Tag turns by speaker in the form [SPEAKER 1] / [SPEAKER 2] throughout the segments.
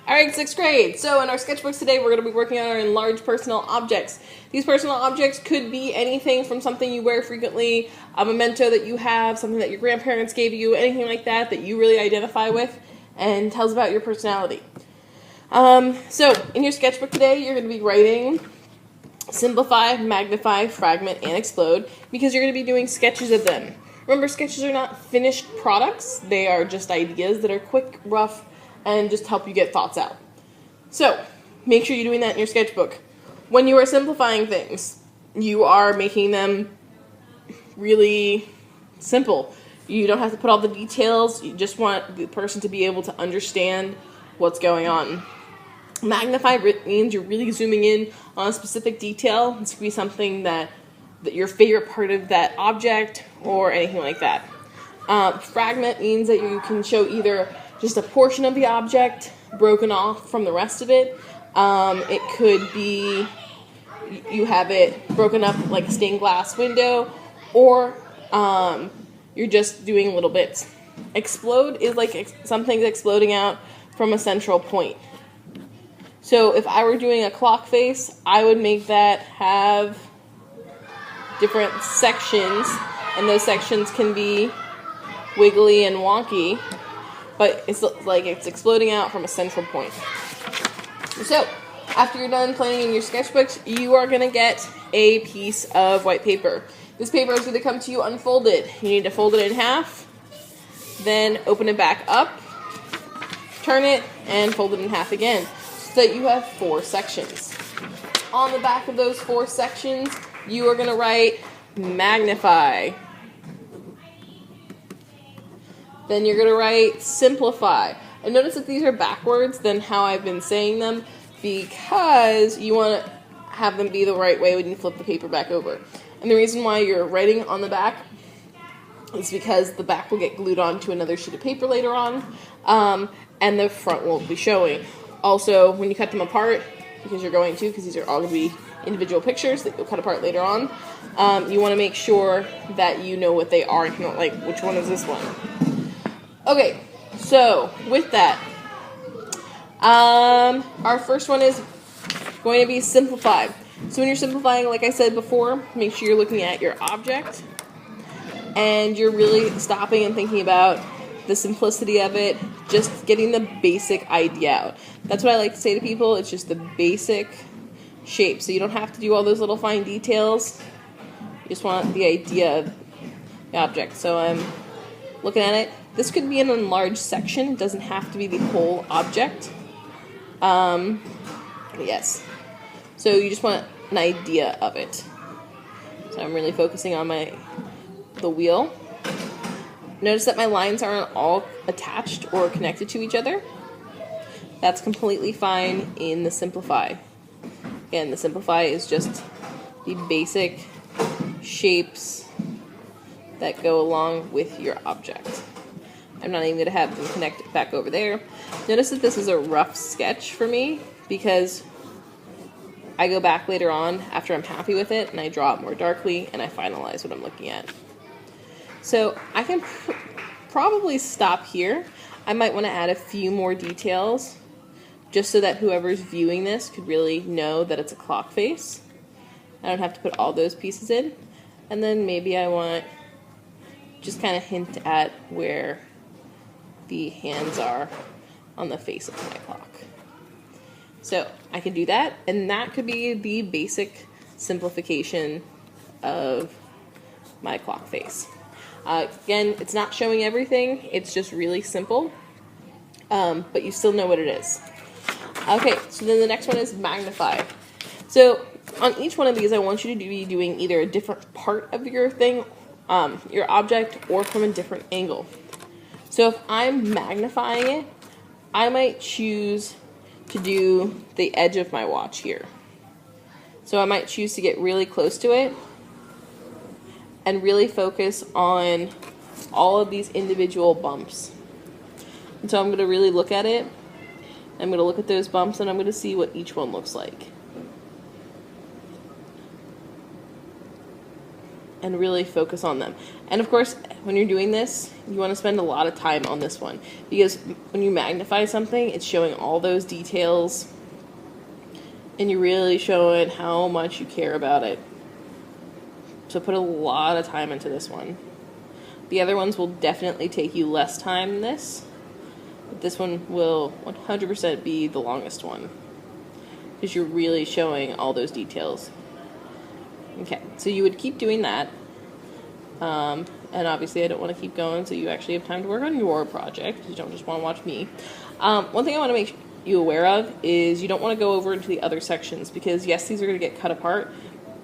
[SPEAKER 1] Alright, 6th grade. So in our sketchbooks today, we're going to be working on our enlarged personal objects. These personal objects could be anything from something you wear frequently, a memento that you have, something that your grandparents gave you, anything like that that you really identify with and tells about your personality. So in your sketchbook today, you're going to be writing simplify, magnify, fragment, and explode because you're going to be doing sketches of them. Remember, sketches are not finished products. They are just ideas that are quick, rough, and just help you get thoughts out. So, make sure you're doing that in your sketchbook. When you are simplifying things, you are making them really simple. You don't have to put all the details. You just want the person to be able to understand what's going on. Magnify means you're really zooming in on a specific detail. This could be something that your favorite part of that object or anything like that. Fragment means that you can show either just a portion of the object broken off from the rest of it. It could be you have it broken up like a stained glass window, or you're just doing little bits. Explode is like something's exploding out from a central point. So if I were doing a clock face, I would make that have different sections, and those sections can be wiggly and wonky, but it's like it's exploding out from a central point. So, after you're done planning in your sketchbooks, you are going to get a piece of white paper. This paper is going to come to you unfolded. You need to fold it in half, then open it back up, turn it, and fold it in half again, so that you have 4 sections. On the back of those 4 sections, you are going to write magnify. Then you're going to write simplify. And notice that these are backwards than how I've been saying them because you want to have them be the right way when you flip the paper back over. And the reason why you're writing on the back is because the back will get glued onto another sheet of paper later on, and the front won't be showing. Also, when you cut them apart, because you're going to, because these are all going to be individual pictures that you'll cut apart later on, you want to make sure that you know what they are and you know, like, which one is this one. Okay, so with that, our first one is going to be simplify. So when you're simplifying, like I said before, make sure you're looking at your object and you're really stopping and thinking about the simplicity of it, just getting the basic idea out. That's what I like to say to people. It's just the basic shape. So you don't have to do all those little fine details. You just want the idea of the object. So I'm looking at it. This could be an enlarged section. It doesn't have to be the whole object. Yes. So you just want an idea of it. So I'm really focusing on the wheel. Notice that my lines aren't all attached or connected to each other. That's completely fine in the simplify. Again, the simplify is just the basic shapes that go along with your object. I'm not even going to have them connect back over there. Notice that this is a rough sketch for me because I go back later on after I'm happy with it and I draw it more darkly and I finalize what I'm looking at. So I can probably stop here. I might want to add a few more details just so that whoever's viewing this could really know that it's a clock face. I don't have to put all those pieces in. And then maybe I want just kind of hint at where the hands are on the face of my clock. So I can do that, and that could be the basic simplification of my clock face. Again, it's not showing everything, it's just really simple, but you still know what it is. Okay, so then the next one is magnify. So on each one of these, I want you to be doing either a different part of your thing, your object, or from a different angle. So if I'm magnifying it, I might choose to do the edge of my watch here. So I might choose to get really close to it and really focus on all of these individual bumps. And so I'm going to really look at it. I'm going to look at those bumps and I'm going to see what each one looks like. and really focus on them. And of course, when you're doing this, you want to spend a lot of time on this one, because when you magnify something, it's showing all those details and you're really showing how much you care about it. So put a lot of time into this one. The other ones will definitely take you less time than this, but this one will 100% be the longest one, because you're really showing all those details. Okay, so you would keep doing that. And obviously I don't want to keep going, so you actually have time to work on your project. You don't just want to watch me. One thing I want to make you aware of is you don't want to go over into the other sections, because yes, these are going to get cut apart,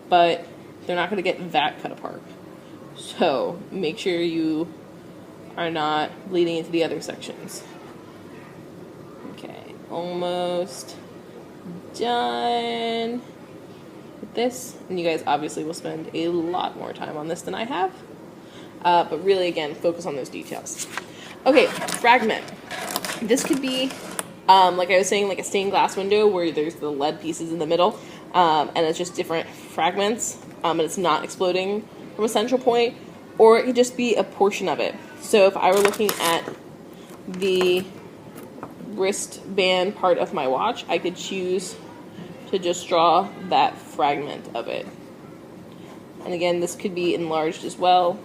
[SPEAKER 1] but they're not going to get that cut apart. So make sure you are not bleeding into the other sections. Okay, almost done with this. And you guys obviously will spend a lot more time on this than I have. But really, again, focus on those details. Okay, fragment. This could be, like I was saying, like a stained glass window where there's the lead pieces in the middle, and it's just different fragments, and it's not exploding from a central point, or it could just be a portion of it. So if I were looking at the wristband part of my watch, I could choose to just draw that fragment of it. And again, this could be enlarged as well,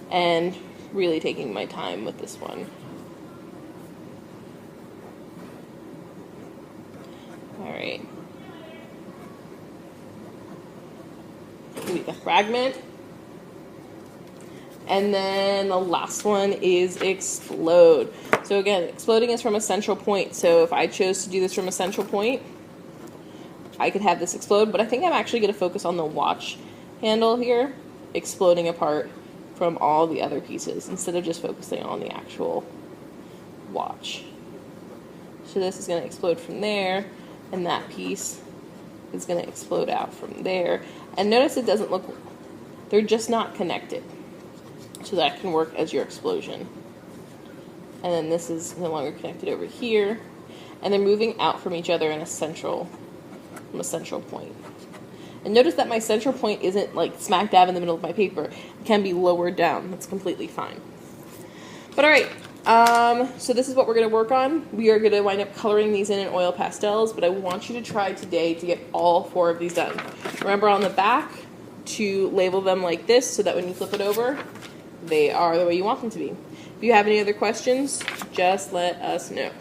[SPEAKER 1] and really taking my time with this one. Alright. A fragment. And then the last one is explode. So again, exploding is from a central point. So if I chose to do this from a central point, I could have this explode, but I think I'm actually going to focus on the watch handle here, exploding apart from all the other pieces instead of just focusing on the actual watch. So this is going to explode from there, and that piece is going to explode out from there. And notice it doesn't look, they're just not connected. So that can work as your explosion. And then this is no longer connected over here. And they're moving out from each other in a central, from a central point. And notice that my central point isn't like smack dab in the middle of my paper. It can be lowered down. That's completely fine. But alright, so this is what we're going to work on. We are going to wind up coloring these in oil pastels, but I want you to try today to get all 4 of these done. Remember on the back to label them like this so that when you flip it over, they are the way you want them to be. If you have any other questions, just let us know.